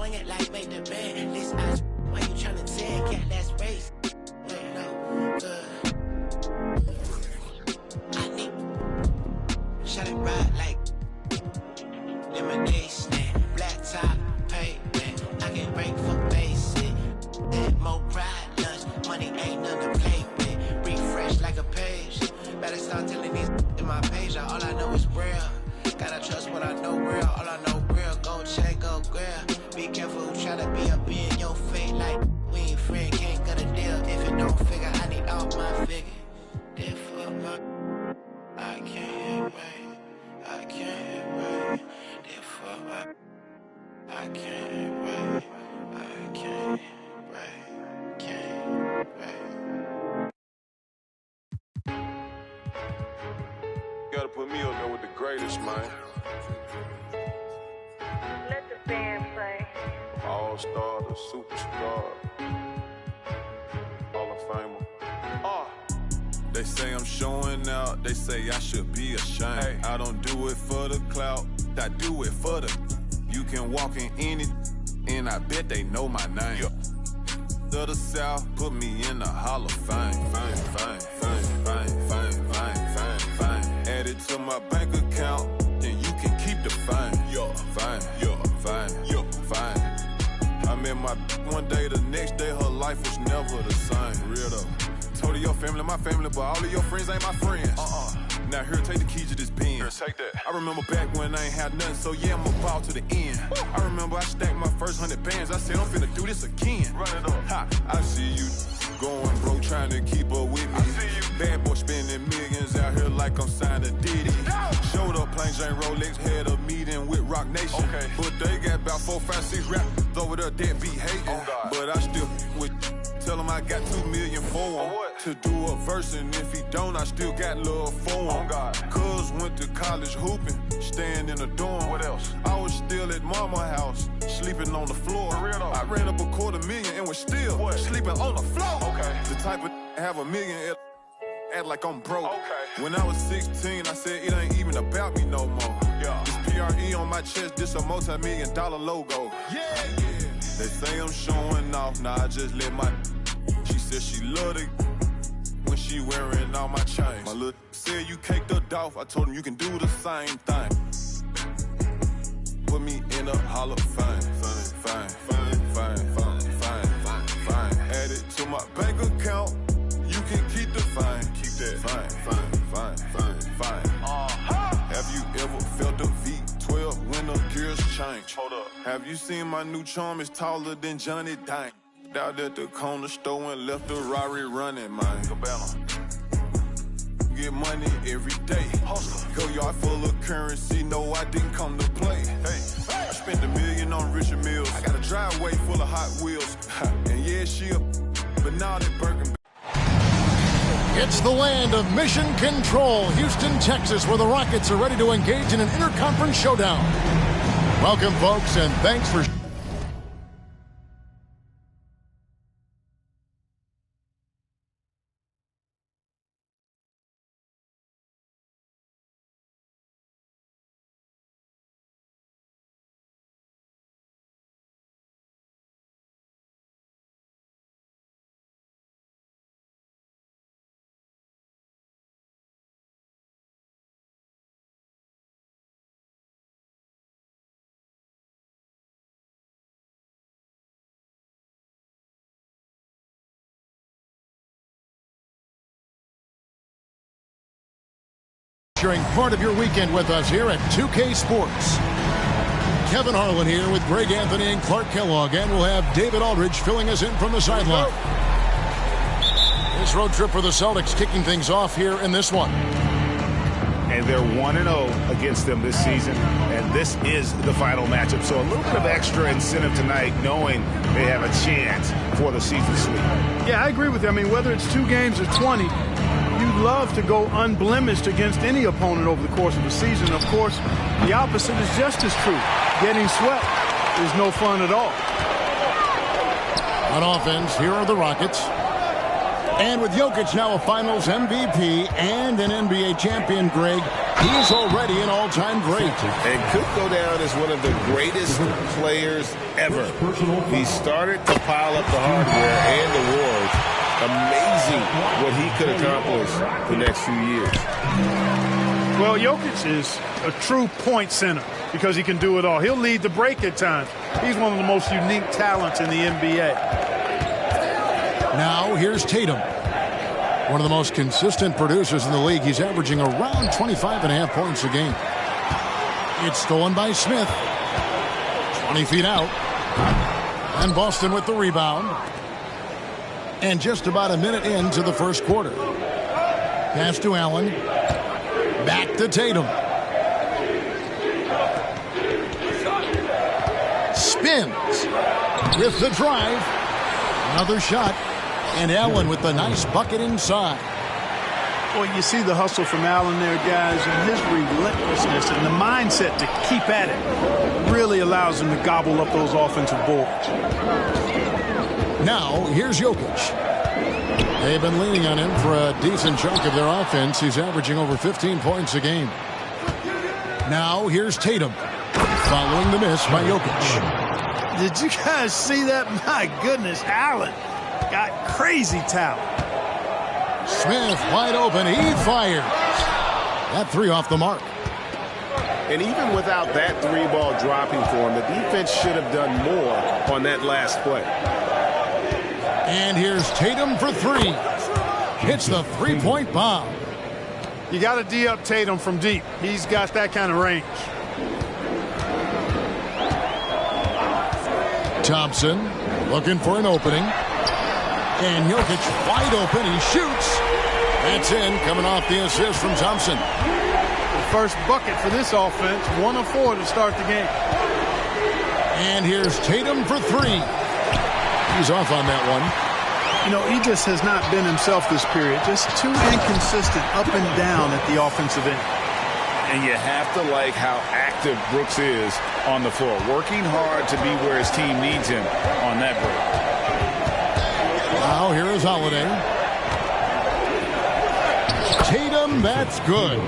swing it like make the band. This ice, why you tryna tag? Cat, that's race. I need shut it right like lemonade stand, black top pavement. I can break for basic. That more pride lunch, money ain't nothing to play with. Refresh like a page. Better start telling these in my page. All I know is real. Gotta trust what I know real. All I know real. Gold chain, gold grill. Be careful who try to be up in your face like we ain't friend. Can't cut a deal if it don't figure. I need all my figure. Therefore, I can't wait. I can't wait. Therefore, I can't wait. I can't wait. Can't wait. You gotta put me up there with the greatest, man. Let the band play. All-star, the superstar, Hall of Famer. They say I'm showing out, they say I should be ashamed. Hey. I don't do it for the clout, I do it for the. You can walk in any, and I bet they know my name. Yeah. To the South, put me in the Hall of Fame. Fame. Add it to my bank account, then you can keep the fame. Fine. I met my one day, the next day her life was never the same. Real though. Told her your family, my family, but all of your friends ain't my friends. Now here, take the keys to this pen. Here, take that. I remember back when I ain't had nothing, so yeah, I'ma ball to the end. Woo. I remember I stacked my first 100 bands. I said I'm finna do this again. Run it up. Ha, I see you going broke, trying to keep up with me. I see you. Bad boy spending millions out here like I'm signed to Diddy. No. Showed up, plain Jane Rolex, had a meeting with Rock Nation. Okay. But they got about 4, 5, 6 rappers over there that be hating. Oh, but I still with. Tell him I got $2 million for him to do a verse, and if he don't, I still got love for him. Cuz went to college hooping, staying in a dorm. What else? I was still at mama's house, sleeping on the floor. I ran up $250,000 and was still sleeping on the floor. Okay. The type of have $1 million act like I'm broke. Okay. When I was 16, I said it ain't even about me no more. Yeah. This PRE on my chest, this a multi-million-dollar logo. Yeah. They say I'm showing off, nah, I just let my. She said she loved it when she wearing all my chains. My little said you caked her off, I told him you can do the same thing. Put me in the Hall of Fame. Fine. Add it to my bank account, you can keep the fine. Keep that. Fine. Have you ever felt a V12 when the gears change? Hold up. Have you seen my new charm is taller than Johnny Dang? Out at the corner store and left the Rari running, man. Cabana. Get money every day. Hustler. Go yard full of currency, no, I didn't come to play. Hey. I spent $1 million on Richard Mills. I got a driveway full of Hot Wheels. And yeah, she up, but now they Birkin. It's the land of mission control, Houston, Texas, where the Rockets are ready to engage in an interconference showdown. Welcome, folks, and thanks for... During part of your weekend with us here at 2K Sports. Kevin Harlan here with Greg Anthony and Clark Kellogg, and we'll have David Aldridge filling us in from the sideline. This road trip for the Celtics kicking things off here in this one. And they're 1-0 against them this season, and this is the final matchup. So a little bit of extra incentive tonight, knowing they have a chance for the season sweep. Yeah, I agree with you. I mean, whether it's 2 games or 20, you'd love to go unblemished against any opponent over the course of the season. Of course, the opposite is just as true. Getting swept is no fun at all. On offense, here are the Rockets. And with Jokic now a Finals MVP and an NBA champion, Greg, He's already an all-time great. And could go down as one of the greatest players ever. He started to pile up the hardware and the awards. Amazing what he could accomplish the next few years. Well, Jokic is a true point center because he can do it all. He'll lead the break at times. He's one of the most unique talents in the NBA. Now here's Tatum. One of the most consistent producers in the league. He's averaging around 25.5 points a game. It's stolen by Smith. 20 feet out. And Boston with the rebound. And just about a minute into the first quarter. Pass to Allen. Back to Tatum. Spins with the drive. Another shot. And Allen with the nice bucket inside. Well, you see the hustle from Allen there, guys, and his relentlessness and the mindset to keep at it really allows him to gobble up those offensive boards. Now, here's Jokic. They've been leaning on him for a decent chunk of their offense. He's averaging over 15 points a game. Now, here's Tatum. Following the miss by Jokic. Did you guys see that? My goodness, Allen got crazy talent. Smith wide open. He fires. That three off the mark. And even without that three ball dropping for him, the defense should have done more on that last play. And here's Tatum for three. Hits the three-point bomb. You got to D up Tatum from deep. He's got that kind of range. Thompson looking for an opening. And Jokic wide open. He shoots. That's in, coming off the assist from Thompson. The first bucket for this offense. 1 of 4 to start the game. And here's Tatum for three. He's off on that one. You know, he just has not been himself this period. Just too inconsistent up and down at the offensive end. And you have to like how active Brooks is on the floor. Working hard to be where his team needs him on that break. Now here is Holiday. Tatum, that's good.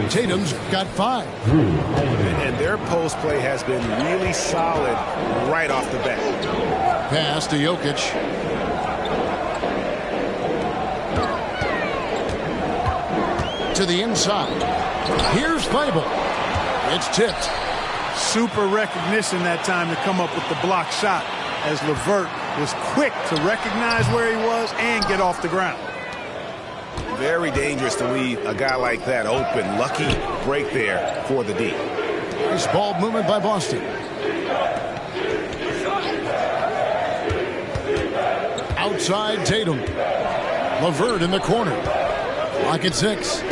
Tatum's got 5. And their post play has been really solid right off the bat. Pass to Jokic. To the inside. Here's Fable. It's tipped. Super recognition that time to come up with the block shot as LeVert was quick to recognize where he was and get off the ground. Very dangerous to leave a guy like that open. Lucky break there for the D. Nice ball movement by Boston. Outside Tatum. LeVert in the corner. Lock at 6.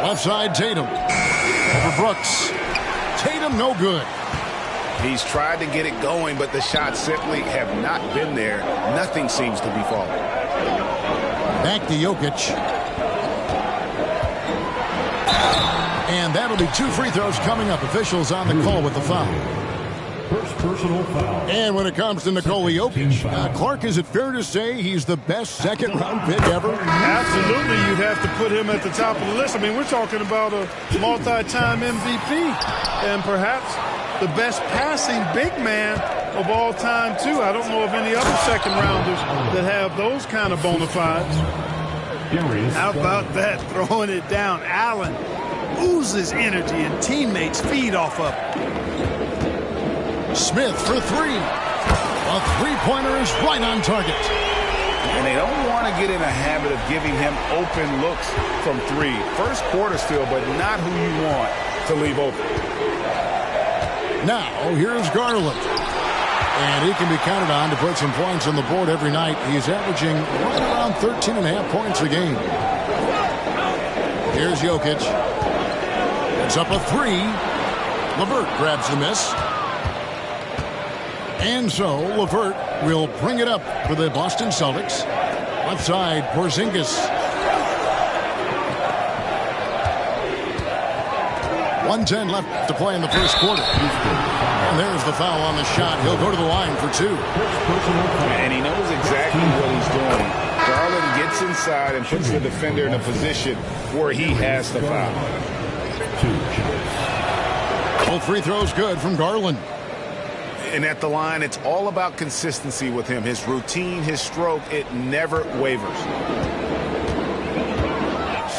Left side Tatum. Over Brooks. Tatum no good. He's tried to get it going, but the shots simply have not been there. Nothing seems to be falling. Back to Jokic. And that'll be 2 free throws coming up. Officials on the call with the foul. First personal foul. And when it comes to Nikola Jokic, Clark, is it fair to say he's the best second-round pick ever? Absolutely, you'd have to put him at the top of the list. I mean, we're talking about a multi-time MVP and perhaps the best passing big man of all time, too. I don't know of any other second-rounders that have those kind of bona fides. How about that, throwing it down? Allen oozes energy and teammates feed off of it. Smith for 3. A three-pointer is right on target. And they don't want to get in a habit of giving him open looks from 3. First quarter still, but not who you want to leave open. Now, here's Garland. And he can be counted on to put some points on the board every night. He's averaging right around 13.5 points a game. Here's Jokic. It's up a 3. LeVert grabs the miss. And so LeVert will bring it up for the Boston Celtics. Left side, Porzingis. 1:10 left to play in the first quarter. And there's the foul on the shot. He'll go to the line for 2. And he knows exactly what he's doing. Garland gets inside and puts the defender in a position where he has to foul. Both free throws good from Garland. And at the line, it's all about consistency with him. His routine, his stroke, it never wavers.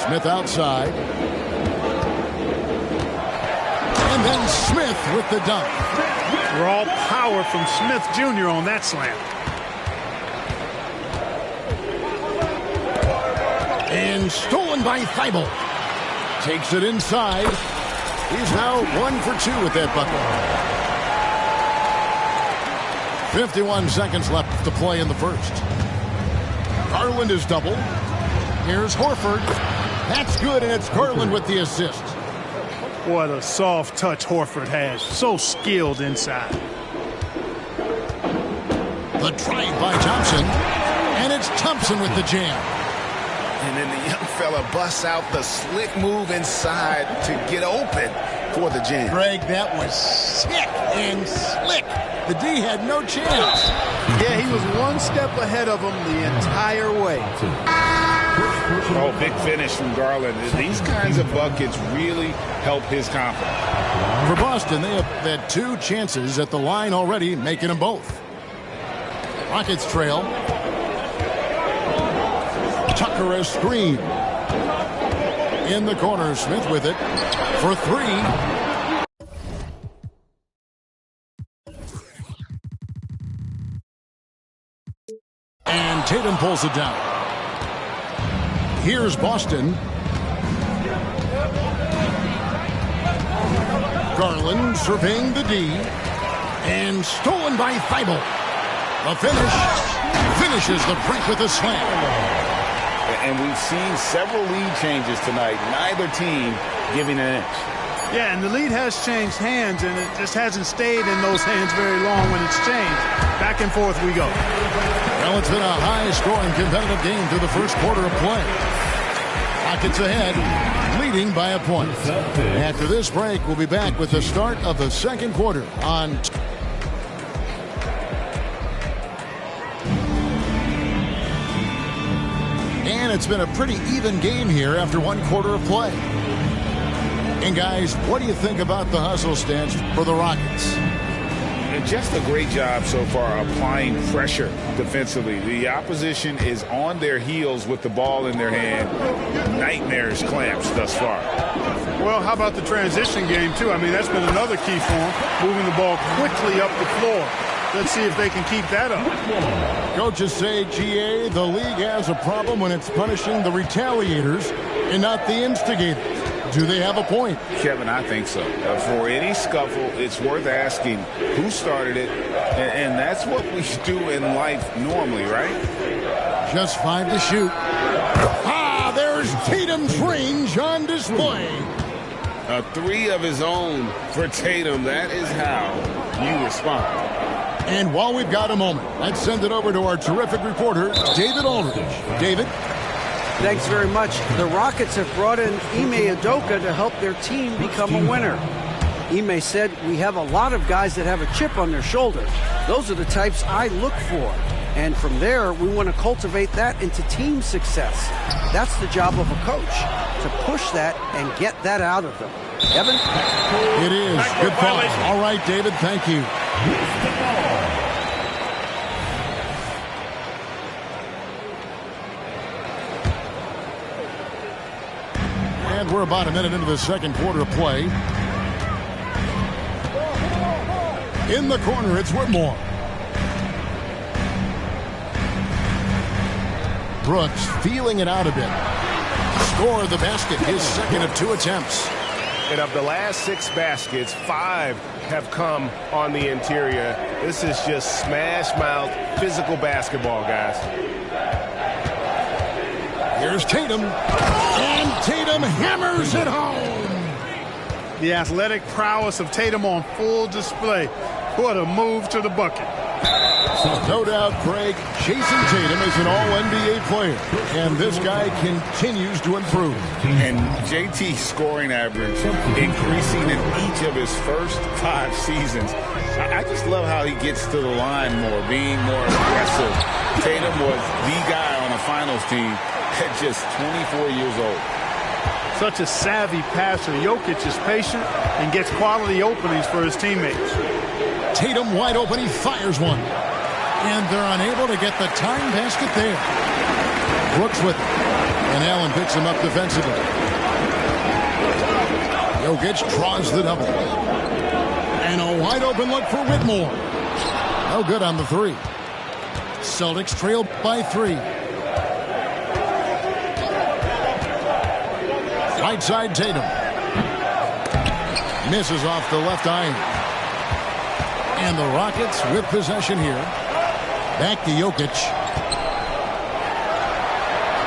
Smith outside. And then Smith with the dunk. Raw power from Smith Jr. on that slam. And stolen by Thibault. Takes it inside. He's now 1 for 2 with that bucket. 51 seconds left to play in the first. Garland is doubled. Here's Horford. That's good, and it's Garland with the assist. What a soft touch Horford has. So skilled inside. The drive by Thompson. And it's Thompson with the jam. And then the young fella busts out the slick move inside to get open for the jam. Greg, that was sick and slick. The D had no chance. Yeah, he was one step ahead of him the entire way. Oh, big finish from Garland. These kinds of buckets really help his confidence. For Boston, they have had 2 chances at the line already, making them both. Rockets trail. Tucker a screen. In the corner, Smith with it for 3. And Tatum pulls it down. Here's Boston. Garland surveying the D. And stolen by Thibault. The finish. Finishes the break with a slam. And we've seen several lead changes tonight. Neither team giving an inch. Yeah, and the lead has changed hands, and it just hasn't stayed in those hands very long when it's changed. Back and forth we go. Well, it's been a high-scoring competitive game through the first quarter of play. Rockets ahead, leading by a point. After this break, we'll be back with the start of the second quarter on... And it's been a pretty even game here after 1 quarter of play. And guys, what do you think about the hustle stance for the Rockets? Just a great job so far applying pressure defensively. The opposition is on their heels with the ball in their hand. Nightmares clamps thus far. Well, how about the transition game, too? I mean, that's been another key for them, moving the ball quickly up the floor. Let's see if they can keep that up. Coaches say, GA, the league has a problem when it's punishing the retaliators and not the instigators. Do they have a point? Kevin, I think so. For any scuffle, it's worth asking who started it, and that's what we do in life normally, right? Just 5 to shoot. Ah, there's Tatum's range on display. A 3 of his own for Tatum. That is how you respond. And while we've got a moment, let's send it over to our terrific reporter, David Aldridge. David? Thanks very much. The Rockets have brought in Ime Udoka to help their team become a winner. Ime said, "We have a lot of guys that have a chip on their shoulder. Those are the types I look for. And from there, we want to cultivate that into team success. That's the job of a coach, to push that and get that out of them." Evan? It is. Good call. All right, David, thank you. And we're about a minute into the second quarter of play. In the corner, it's Whitmore. Brooks feeling it out a bit. Score the basket, his second of 2 attempts. And of the last 6 baskets, 5 have come on the interior. This is just smash-mouth physical basketball, guys. Here's Tatum. And Tatum hammers it home. The athletic prowess of Tatum on full display. What a move to the bucket. No doubt, Craig, Jason Tatum is an all-NBA player, and this guy continues to improve. And JT's scoring average increasing in each of his first 5 seasons. I just love how he gets to the line more, being more aggressive, Tatum was the guy on a finals team at just 24 years old. Such a savvy passer. Jokic is patient and gets quality openings for his teammates. Tatum wide open. He fires one. And they're unable to get the time basket there. Brooks with it. And Allen picks him up defensively. Jokic draws the double. And a wide open look for Whitmore. No good on the three. Celtics trail by 3. Right side Tatum. Misses off the left iron. And the Rockets with possession here. Back to Jokic.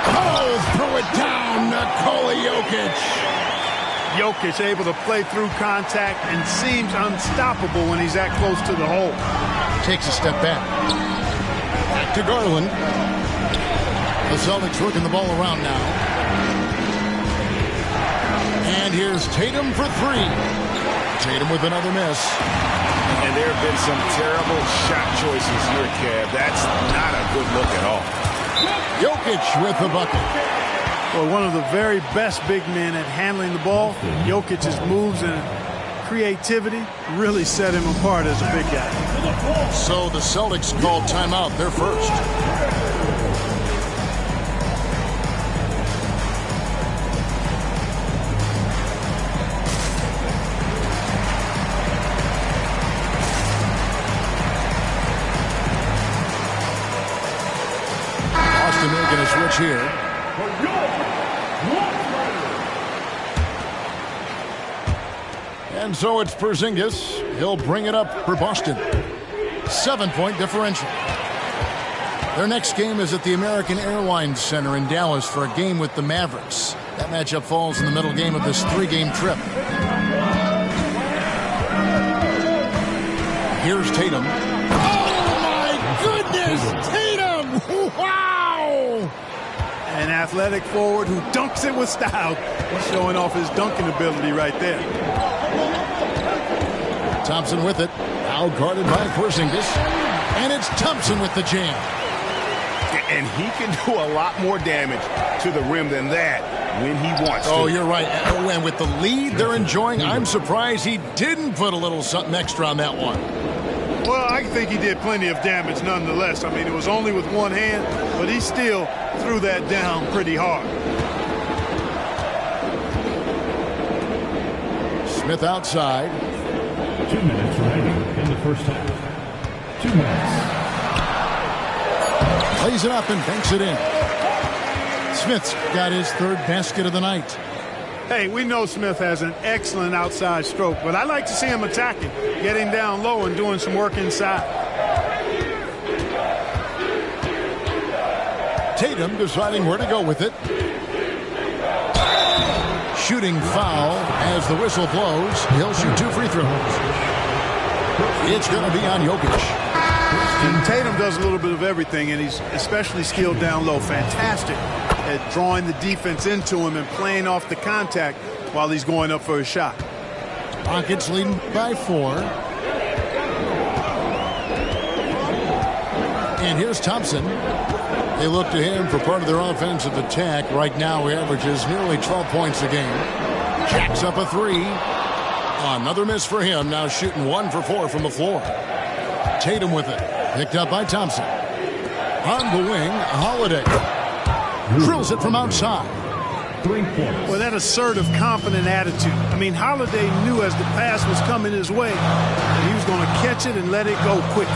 Oh, threw it down. Nikola Jokic. Jokic able to play through contact and seems unstoppable when he's that close to the hole. Takes a step back. Back to Garland. The Celtics working the ball around now. And here's Tatum for 3. Tatum with another miss. And there have been some terrible shot choices here, Kev. That's not a good look at all. Jokic with the bucket. Well, one of the very best big men at handling the ball. Jokic's moves and creativity really set him apart as a big guy. So the Celtics called timeout. They're first. Boston making a switch here. And so it's Porzingis. He'll bring it up for Boston. 7-point differential. Their next game is at the American Airlines Center in Dallas for a game with the Mavericks. That matchup falls in the middle game of this 3-game trip. Here's Tatum. Oh, my goodness! Tatum! Wow! An athletic forward who dunks it with style. He's showing off his dunking ability right there. Thompson with it. Now guarded by Porzingis. And it's Thompson with the jam. And he can do a lot more damage to the rim than that when he wants to. Oh, you're right. And with the lead they're enjoying, I'm surprised he didn't put a little something extra on that one. Well, I think he did plenty of damage nonetheless. I mean, it was only with one hand, but he still threw that down pretty hard. Smith outside. 2 minutes remaining in the first half. 2 minutes. Lays it up and banks it in. Smith's got his 3rd basket of the night. Hey, we know Smith has an excellent outside stroke, but I like to see him attacking, getting down low and doing some work inside. Tatum deciding where to go with it. Shooting foul as the whistle blows. He'll shoot 2 free throws. It's going to be on Jokic. And Tatum does a little bit of everything, and he's especially skilled down low. Fantastic at drawing the defense into him and playing off the contact while he's going up for a shot. Rockets leading by 4. And here's Thompson. They look to him for part of their offensive attack. Right now he averages nearly 12 points a game. Jacks up a 3. Another miss for him. Now shooting 1 for 4 from the floor. Tatum with it. Picked up by Thompson. On the wing, Holiday. Drills it from outside. 3 points. Well, that assertive, confident attitude. I mean, Holiday knew as the pass was coming his way that he was going to catch it and let it go quickly.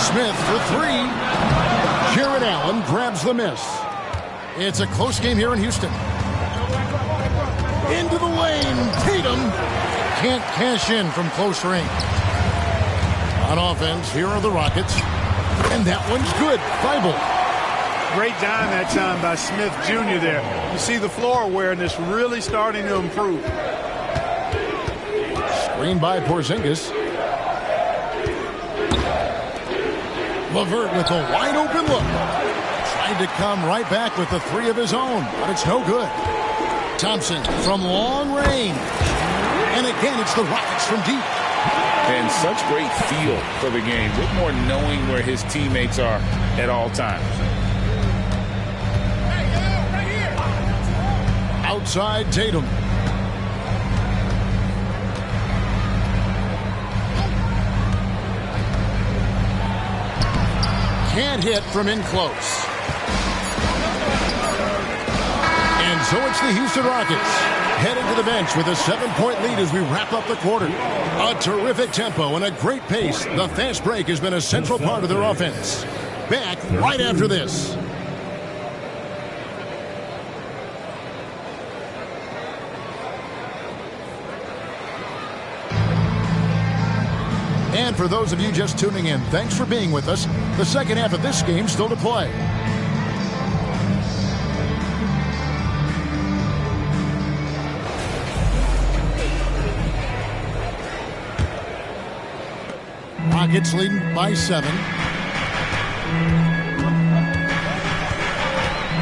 Smith for 3. Jared Allen grabs the miss. It's a close game here in Houston. Into the lane. Tatum can't cash in from close range. On offense, here are the Rockets. And that one's good. Bible. Great dime that time by Smith Jr. there. You see the floor awareness really starting to improve. Screen by Porzingis. LeVert with a wide open look. Tried to come right back with the 3 of his own, but it's no good. Thompson from long range. And again, it's the Rockets from deep. And such great feel for the game. Whitmore knowing where his teammates are at all times. Outside Tatum. Can't hit from in close. And so it's the Houston Rockets heading to the bench with a 7-point lead as we wrap up the quarter. A terrific tempo and a great pace. The fast break has been a central part of their offense. Back right after this. And for those of you just tuning in, thanks for being with us. The second half of this game still to play. Rockets leading by 7.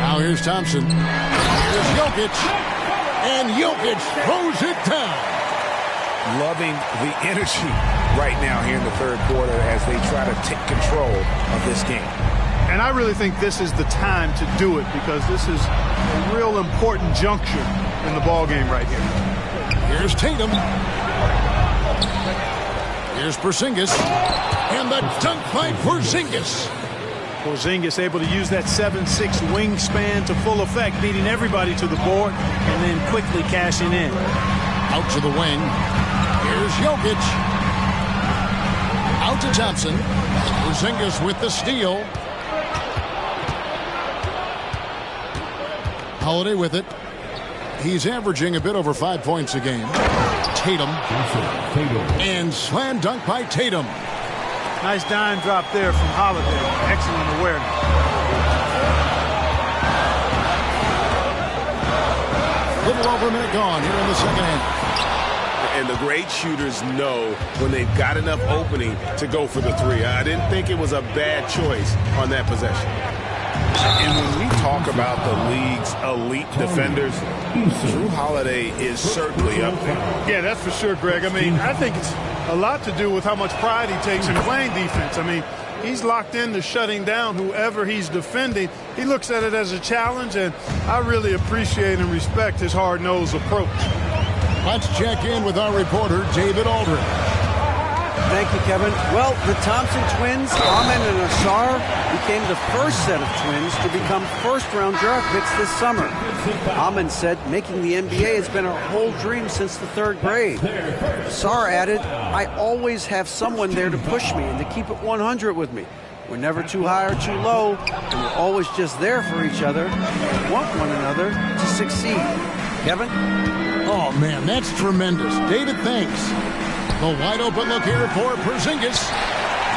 Now here's Thompson. Here's Jokic. And Jokic throws it down. Loving the energy right now here in the third quarter as they try to take control of this game. And I really think this is the time to do it because this is a real important juncture in the ball game right here. Here's Tatum. Here's Porzingis. And the dunk by Porzingis. Porzingis able to use that 7'6" wingspan to full effect, beating everybody to the board and then quickly cashing in. Out to the wing. Here's Jokic. Out to Thompson. Porzingis with the steal. Holiday with it. He's averaging a bit over 5 points a game. Tatum. And slam dunk by Tatum. Nice dime drop there from Holiday. Excellent awareness. Little over a minute gone here in the second half. And the great shooters know when they've got enough opening to go for the three. I didn't think it was a bad choice on that possession. And when we talk about the league's elite defenders, Jrue Holiday is certainly up there. Yeah, that's for sure, Greg. I mean, I think it's a lot to do with how much pride he takes in playing defense. I mean, he's locked into shutting down whoever he's defending. He looks at it as a challenge, and I really appreciate and respect his hard-nosed approach. Let's check in with our reporter, David Aldridge. Thank you, Kevin. Well, the Thompson twins, Amen and Asar, became the first set of twins to become first-round draft picks this summer. Amen said making the NBA has been a whole dream since the 3rd grade. Asar added, I always have someone there to push me and to keep it 100 with me. We're never too high or too low, and we're always just there for each other and want one another to succeed. Kevin? Oh, man, that's tremendous. David, thanks. The wide open look here for Porzingis.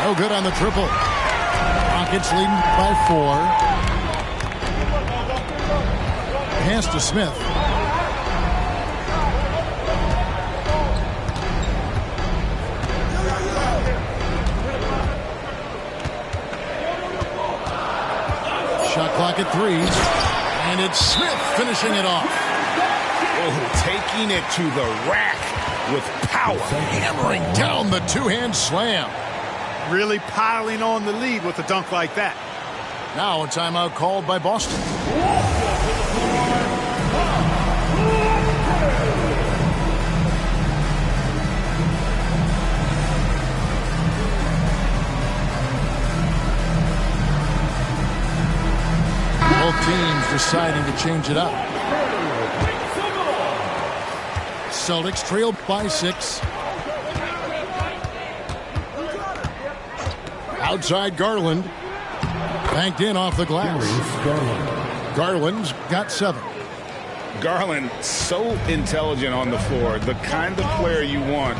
No good on the triple. Rockets leading by 4. Pass to Smith. Shot clock at 3. And it's Smith finishing it off. Oh, taking it to the rack with power. Hammering down the two-hand slam. Really piling on the lead with a dunk like that. Now a timeout called by Boston. Both teams deciding to change it up. Celtics trailed by 6. Outside Garland. Banked in off the glass. Garland's got 7. Garland, so intelligent on the floor. The kind of player you want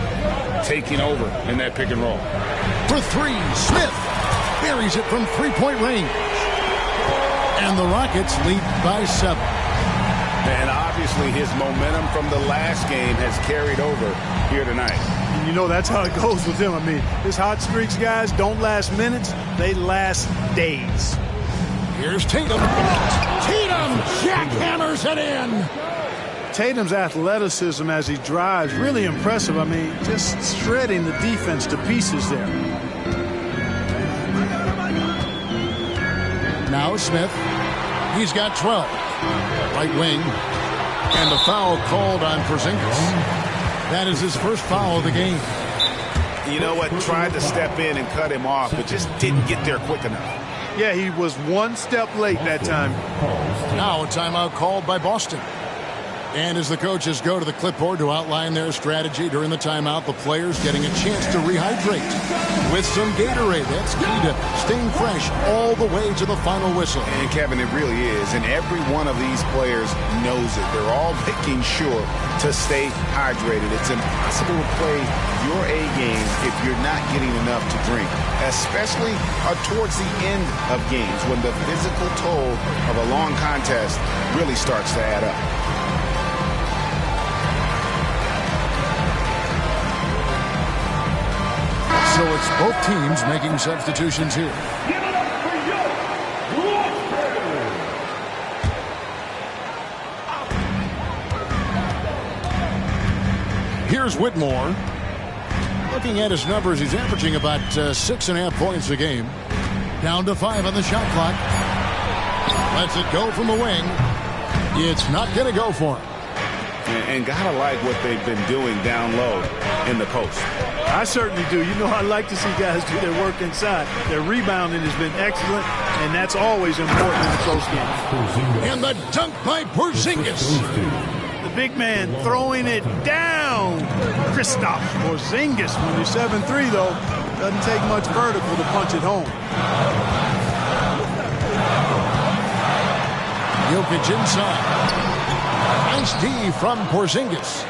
taking over in that pick and roll. For 3, Smith buries it from 3-point range. And the Rockets lead by 7. And obviously his momentum from the last game has carried over here tonight. And you know that's how it goes with him. I mean, his hot streaks, guys, don't last minutes. They last days. Here's Tatum. Tatum jackhammers it in. Tatum's athleticism as he drives, really impressive. I mean, just shredding the defense to pieces there. Now Smith. He's got 12. Right wing. And the foul called on Porzingis. That is his first foul of the game. You know what? Tried to step in and cut him off, but just didn't get there quick enough. Yeah, he was one step late that time. Now a timeout called by Boston. And as the coaches go to the clipboard to outline their strategy during the timeout, the players getting a chance to rehydrate with some Gatorade. That's key to staying fresh all the way to the final whistle. And Kevin, it really is. And every one of these players knows it. They're all making sure to stay hydrated. It's impossible to play your A game if you're not getting enough to drink, especially towards the end of games when the physical toll of a long contest really starts to add up. So it's both teams making substitutions here. Here's Whitmore. Looking at his numbers, he's averaging about 6.5 points a game. Down to 5 on the shot clock. Lets it go from the wing. It's not going to go for him. And gotta like what they've been doing down low in the post. I certainly do. You know, I like to see guys do their work inside. Their rebounding has been excellent, and that's always important in a close game. And the dunk by Porzingis. The big man throwing it down. Kristaps Porzingis. When you're 7'3", though, doesn't take much vertical to punch it home. Jokic inside. Nice D from Porzingis.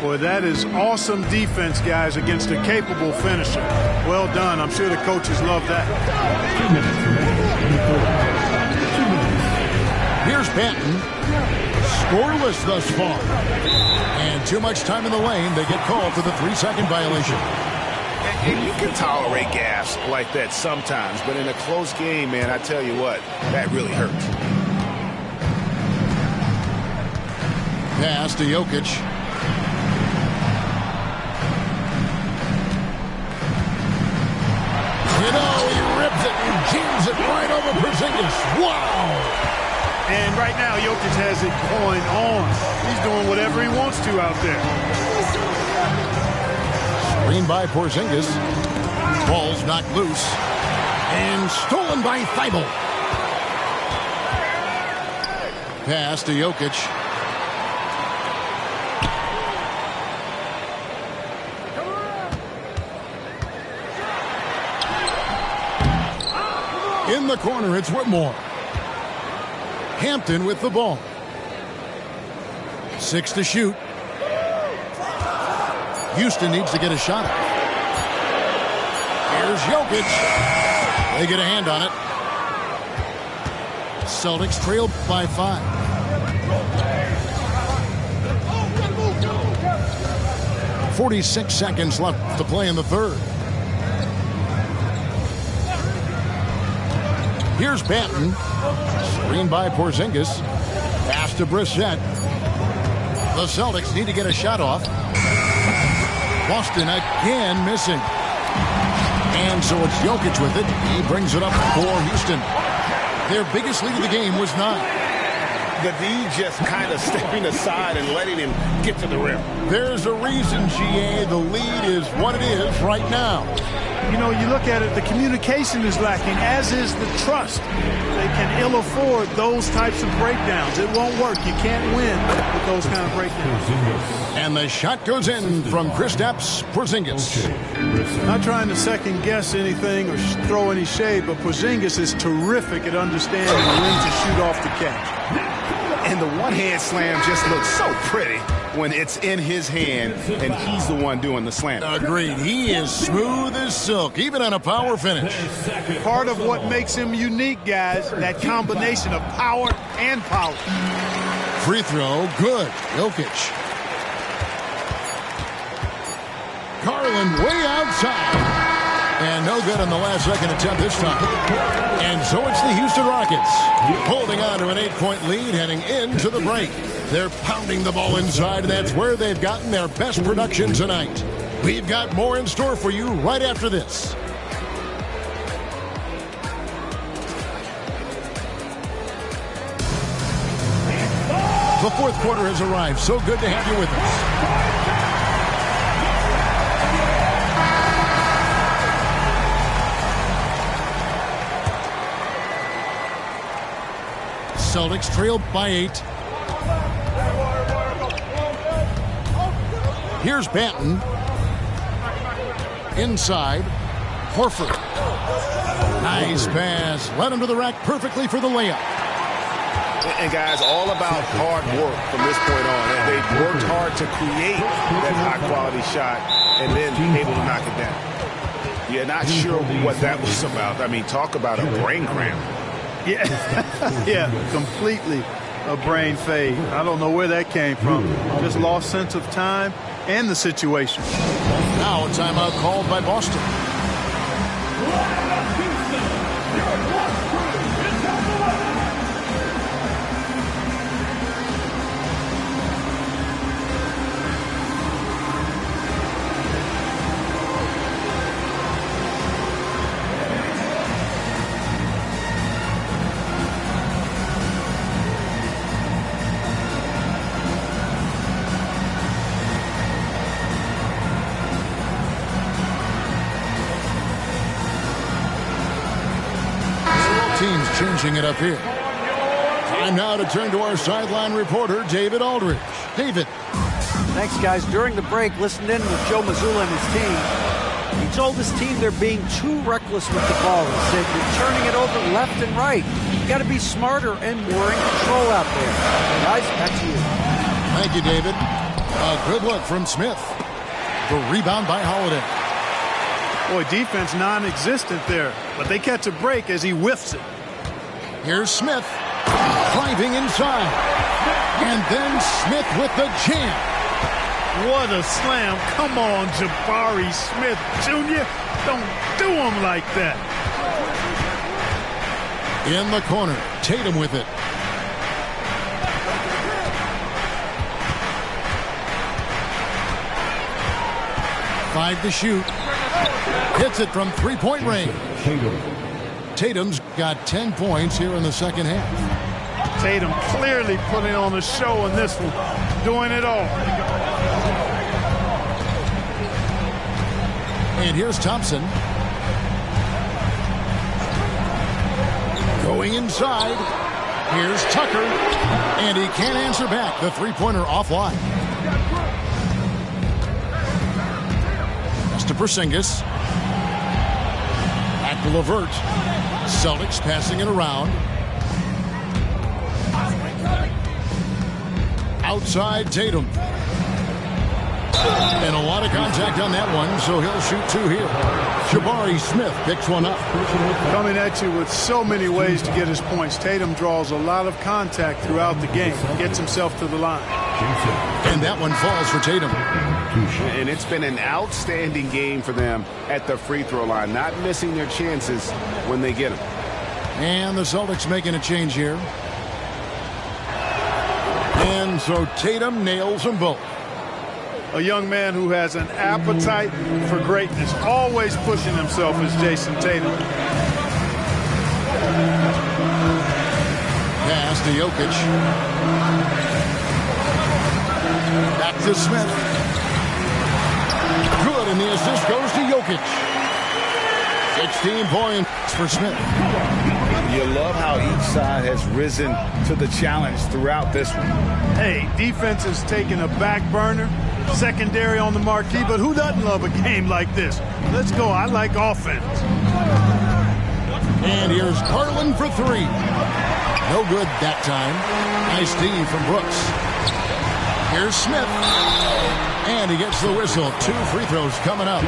Boy, that is awesome defense, guys, against a capable finisher. Well done. I'm sure the coaches love that. Here's Banton. Scoreless thus far. And too much time in the lane. They get called for the 3-second violation. And you can tolerate gas like that sometimes, but in a close game, man, I tell you what, that really hurts. Pass to Jokic. You know, he rips it and jams it right over Porzingis. Wow! And right now, Jokic has it going on. He's doing whatever he wants to out there. Screen by Porzingis. Ball's knocked loose. And stolen by Thibault. Pass to Jokic. In the corner, it's Whitmore. Hampton with the ball. 6 to shoot. Houston needs to get a shot. Here's Jokic. They get a hand on it. Celtics trail by 5. .46 seconds left to play in the third. Here's Banton. Screen by Porzingis. Pass to Brissett. The Celtics need to get a shot off. Boston again missing. And so it's Jokic with it. He brings it up for Houston. Their biggest lead of the game was 9. The D just kind of stepping aside and letting him get to the rim. There's a reason, GA, the lead is what it is right now. You know, you look at it, the communication is lacking, as is the trust. They can ill afford those types of breakdowns. It won't work. You can't win with those kind of breakdowns. And the shot goes in from Kristaps Porzingis. Not trying to second guess anything or throw any shade, but Porzingis is terrific at understanding when to shoot off the catch. And the one-hand slam just looks so pretty when it's in his hand and he's the one doing the slam. Agreed. He is smooth as silk, even on a power finish. Part of what makes him unique, guys, that combination of power and power. Free throw, good. Jokic. Garland way outside. And no good on the last second attempt this time. And so it's the Houston Rockets holding on to an 8-point lead heading into the break. They're pounding the ball inside, and that's where they've gotten their best production tonight. We've got more in store for you right after this. The fourth quarter has arrived. So good to have you with us. Celtics trail by 8. Here's Banton. Inside. Horford. Nice pass. Led him to the rack perfectly for the layup. And guys, all about hard work from this point on. They've worked hard to create that high-quality shot and then able to knock it down. Yeah, not sure what that was about. I mean, talk about a brain cramp. Yeah, yeah, completely a brain fade. I don't know where that came from. Just lost sense of time and the situation. Now a timeout called by Boston. Teams changing it up here. Time now to turn to our sideline reporter, David Aldridge. David. Thanks, guys. During the break, listened in with Joe Mazzulla and his team. He told his team they're being too reckless with the ball. He said, you're turning it over left and right. You got to be smarter and more in control out there. Guys, back to you. Thank you, David. A good look from Smith. The rebound by Holiday. Boy, defense non-existent there, but they catch a break as he whiffs it. Here's Smith driving inside, and then Smith with the jam. What a slam. Come on, Jabari Smith Jr. Don't do him like that. In the corner, Tatum with it. Five to shoot. Hits it from three-point range. Tatum's got 10 points here in the second half. Tatum clearly putting on a show in this one, doing it all. And here's Thompson. Going inside. Here's Tucker. And he can't answer back. The three-pointer offline. That's to Porzingis. Back to LeVert. Celtics passing it around. Outside Tatum. And a lot of contact on that one, so he'll shoot two here. Jabari Smith picks one up. Coming at you with so many ways to get his points. Tatum draws a lot of contact throughout the game. Gets himself to the line. And that one falls for Tatum. And it's been an outstanding game for them at the free throw line. Not missing their chances when they get them. And the Celtics making a change here. And so Tatum nails them both. A young man who has an appetite for greatness, always pushing himself, is Jason Tatum. Pass to Jokic. Back to Smith. Good, and the assist goes to Jokic. 16 points for Smith. You love how each side has risen to the challenge throughout this one. Hey, defense is taking a back burner. Secondary on the marquee, but who doesn't love a game like this? Let's go. I like offense. And here's Garland for three. No good that time. Nice D from Brooks. Here's Smith. And he gets the whistle. 2 free throws coming up.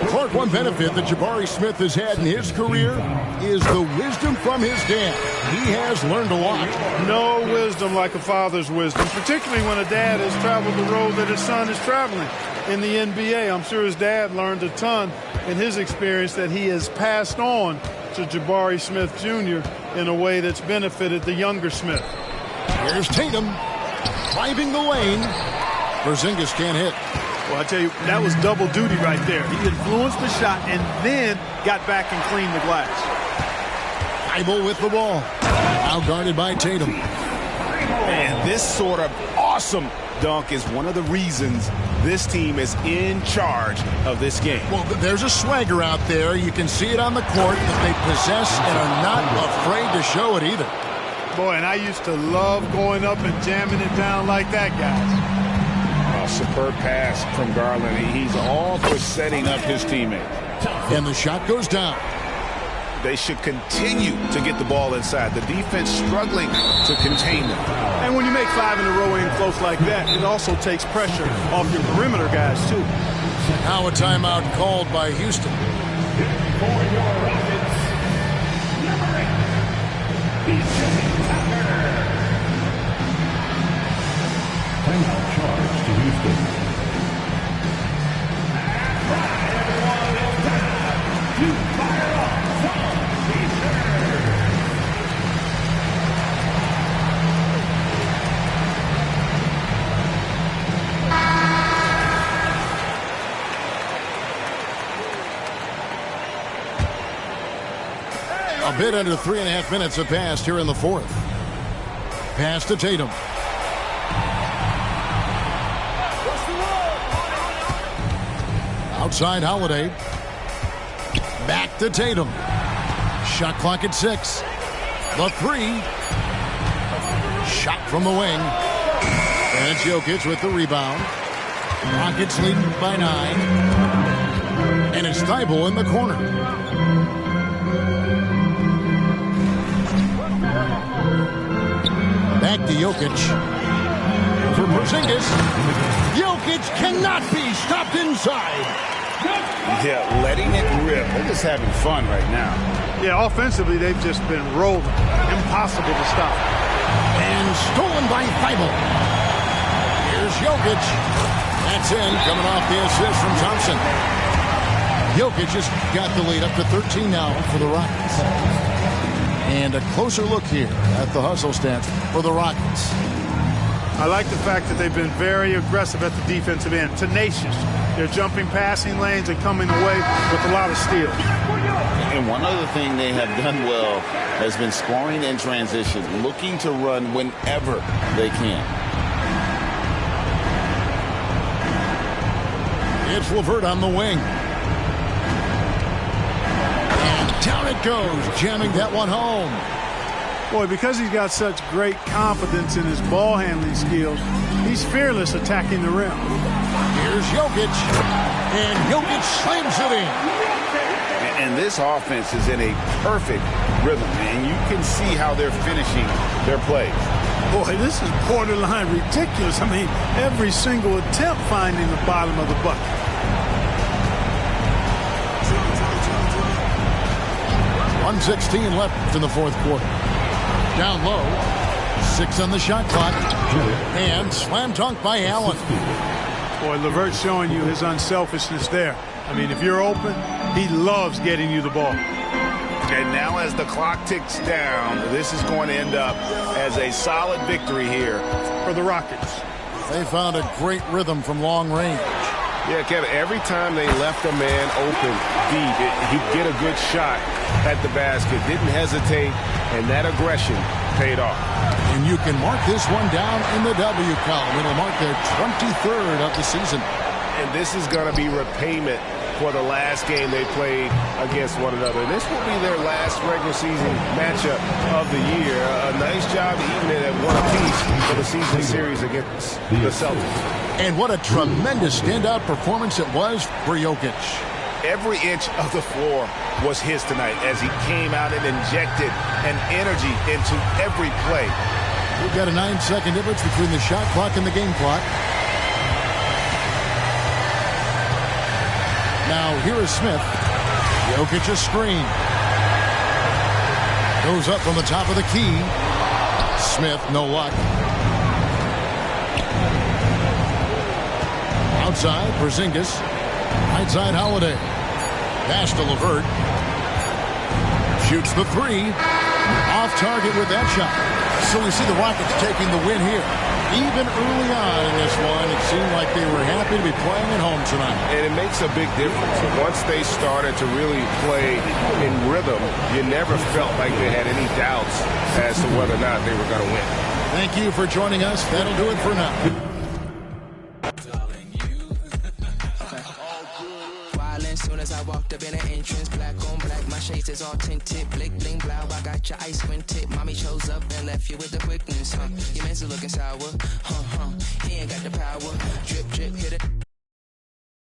Clark, one benefit that Jabari Smith has had in his career is the wisdom from his dad. He has learned a lot. No wisdom like a father's wisdom, particularly when a dad has traveled the road that his son is traveling in the NBA. I'm sure his dad learned a ton in his experience that he has passed on to Jabari Smith Jr. in a way that's benefited the younger Smith. Here's Tatum driving the lane. Porzingis can't hit. Well, I tell you, that was double duty right there. He influenced the shot and then got back and cleaned the glass. Thibault with the ball. Now guarded by Tatum. And this sort of awesome dunk is one of the reasons this team is in charge of this game. Well, there's a swagger out there. You can see it on the court that they possess and are not afraid to show it either. Boy, and I used to love going up and jamming it down like that, guys. Superb pass from Garland. He's all for setting up his teammates. And the shot goes down. They should continue to get the ball inside. The defense struggling to contain them. And when you make 5 in a row in close like that, it also takes pressure off your perimeter guys, too. Now a timeout called by Houston. For your Rockets, number 8, timeout charge to Houston. A bit under 3.5 minutes have passed here in the fourth. Pass to Tatum. Outside Holiday. Back to Tatum. Shot clock at 6. The 3. Shot from the wing. And it's Jokic with the rebound. Rockets leading by 9. And it's Thibault in the corner. Back to Jokic. For Porzingis. Jokic cannot be stopped inside. Yeah, letting it rip. They're just having fun right now. Yeah, offensively, they've just been rolling. Impossible to stop. And stolen by Thibault. Here's Jokic. That's in, coming off the assist from Thompson. Jokic just got the lead up to 13 now for the Rockets. And a closer look here at the hustle stats for the Rockets. I like the fact that they've been very aggressive at the defensive end. Tenacious. They're jumping passing lanes and coming away with a lot of steals. And one other thing they have done well has been scoring in transition, looking to run whenever they can. It's LeVert on the wing. And down it goes, jamming that one home. Boy, because he's got such great confidence in his ball handling skills, he's fearless attacking the rim. Here's Jokic. And Jokic slams it in. And this offense is in a perfect rhythm, and you can see how they're finishing their plays. Boy, this is borderline ridiculous. I mean, every single attempt finding the bottom of the bucket. .116 left in the fourth quarter. Down low. 6 on the shot clock. And slam dunk by Allen. Boy, LeVert's showing you his unselfishness there. I mean, if you're open, he loves getting you the ball. And now as the clock ticks down, this is going to end up as a solid victory here for the Rockets. They found a great rhythm from long range. Yeah, Kevin, every time they left a man open deep, he'd get a good shot at the basket. Didn't hesitate, and that aggression paid off. And you can mark this one down in the W column. It'll mark their 23rd of the season. And this is going to be repayment for the last game they played against one another. And this will be their last regular season matchup of the year. A nice job to even it at one apiece for the season series against the Celtics. And what a tremendous standout performance it was for Jokic. Every inch of the floor was his tonight as he came out and injected an energy into every play. We've got a 9-second difference between the shot clock and the game clock. Now here is Smith. Jokic a screen. Goes up from the top of the key. Smith, no luck. Outside, Porzingis. Right side, Holiday. Pass to LeVert. Shoots the 3. Off target with that shot. So we see the Rockets taking the win here. Even early on in this one, it seemed like they were happy to be playing at home tonight. And it makes a big difference. Once they started to really play in rhythm, you never felt like they had any doubts as to whether or not they were going to win. Thank you for joining us. That'll do it for now. Soon as I walked up in the entrance, black on black, my shades is all tinted, blick bling blow, I got your ice squinted, mommy chose up and left you with the quickness, Your man's looking sour, He ain't got the power, drip drip, hit it.